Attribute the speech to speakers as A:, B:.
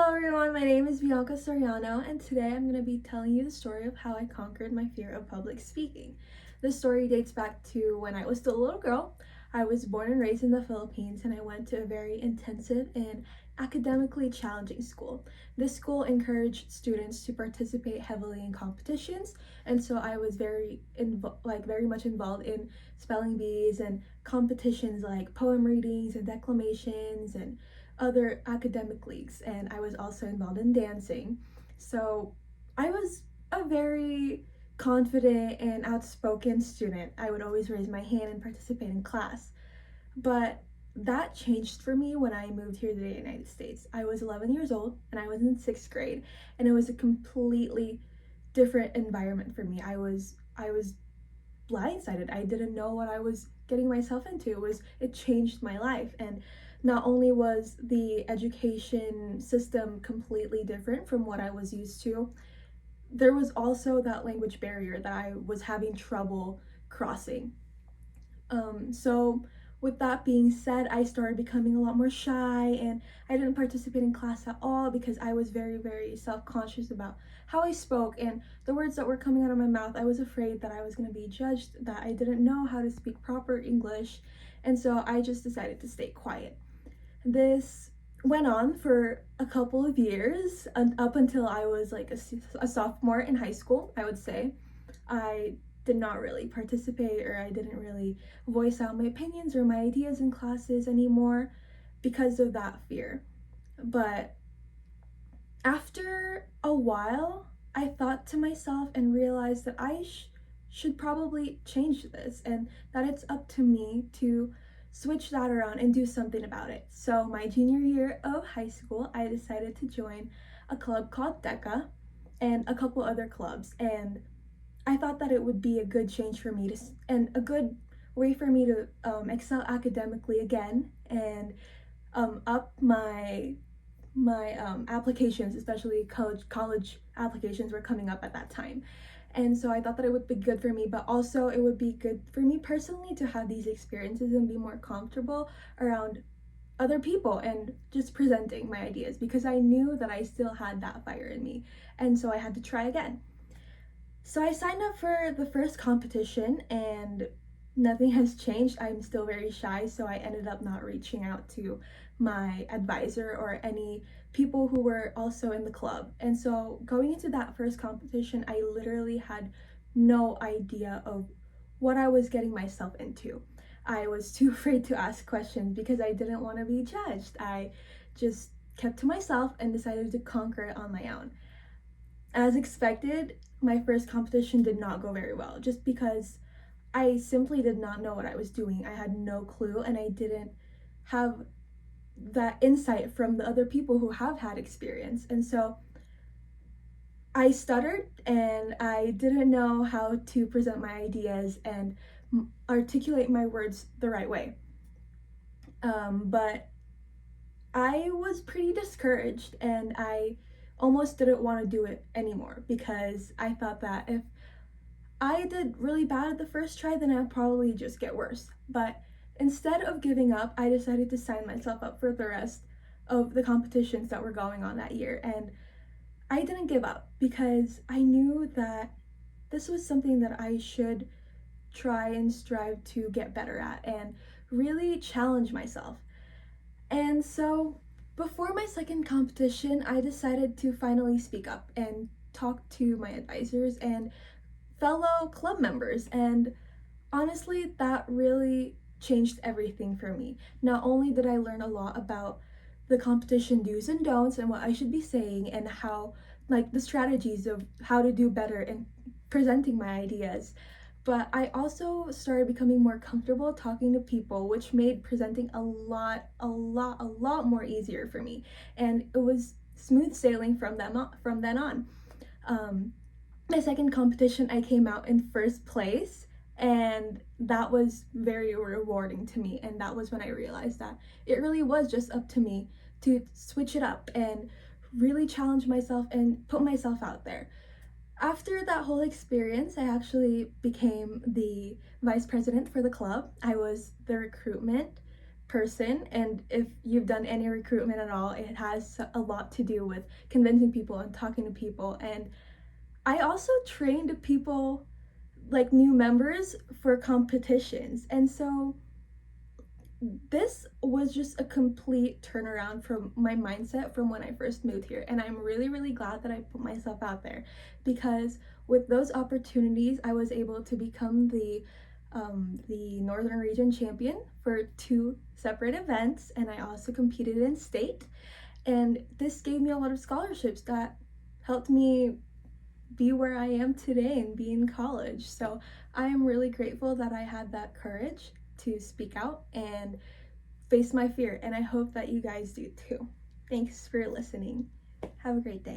A: Hello everyone, my name is Bianca Soriano, and today I'm going to be telling you the story of how I conquered my fear of public speaking. This story dates back to when I was still a little girl. I was born and raised in the Philippines, and I went to a very intensive and academically challenging school. This school encouraged students to participate heavily in competitions, and so I was very much involved in spelling bees and competitions like poem readings and declamations and other academic leagues, and I was also involved in dancing. So I was a very confident and outspoken student. I would always raise my hand and participate in class. But that changed for me when I moved here to the United States. I was 11 years old and I was in 6th grade, and it was a completely different environment for me. I was blindsided. I didn't know what I was getting myself into. It changed my life, and not only was the education system completely different from what I was used to, there was also that language barrier that I was having trouble crossing. So with that being said, I started becoming a lot more shy, and I didn't participate in class at all because I was very self-conscious about how I spoke and the words that were coming out of my mouth. I was afraid that I was going to be judged, that I didn't know how to speak proper English, and so I just decided to stay quiet. This went on for a couple of years, up until I was like a sophomore in high school, I would say. I did not really participate, or I didn't really voice out my opinions or my ideas in classes anymore because of that fear. But after a while, I thought to myself and realized that I should probably change this, and that it's up to me to switch that around and do something about it. So my junior year of high school, I decided to join a club called DECA and a couple other clubs, and I thought that it would be a good change for me and a good way for me to excel academically again, and up my applications, especially college applications were coming up at that time. And so I thought that it would be good for me, but also it would be good for me personally to have these experiences and be more comfortable around other people and just presenting my ideas, because I knew that I still had that fire in me, and so I had to try again. So I signed up for the first competition, and nothing has changed. I'm still very shy, so I ended up not reaching out to my advisor or any people who were also in the club. And so going into that first competition, I literally had no idea of what I was getting myself into. I was too afraid to ask questions because I didn't want to be judged. I just kept to myself and decided to conquer it on my own. As expected, my first competition did not go very well, just because I simply did not know what I was doing. I had no clue, and I didn't have that insight from the other people who have had experience. And so I stuttered, and I didn't know how to present my ideas and articulate my words the right way. But I was pretty discouraged, and I almost didn't want to do it anymore because I thought that if I did really bad at the first try, then I'd probably just get worse. But instead of giving up, I decided to sign myself up for the rest of the competitions that were going on that year. And I didn't give up because I knew that this was something that I should try and strive to get better at and really challenge myself. And so before my second competition, I decided to finally speak up and talk to my advisors and fellow club members. And honestly, that really changed everything for me. Not only did I learn a lot about the competition do's and don'ts and what I should be saying, and how, like, the strategies of how to do better in presenting my ideas, but I also started becoming more comfortable talking to people, which made presenting a lot more easier for me. And it was smooth sailing from then on. My second competition, I came out in first place, and that was very rewarding to me. And that was when I realized that it really was just up to me to switch it up and really challenge myself and put myself out there. After that whole experience, I actually became the vice president for the club. I was the recruitment person, and if you've done any recruitment at all, it has a lot to do with convincing people and talking to people. And I also trained people, like new members, for competitions. And so this was just a complete turnaround from my mindset from when I first moved here. And I'm really, really glad that I put myself out there, because with those opportunities, I was able to become the Northern Region champion for 2 separate events, and I also competed in state. And this gave me a lot of scholarships that helped me be where I am today and be in college. So I am really grateful that I had that courage to speak out and face my fear, and I hope that you guys do too. Thanks for listening. Have a great day.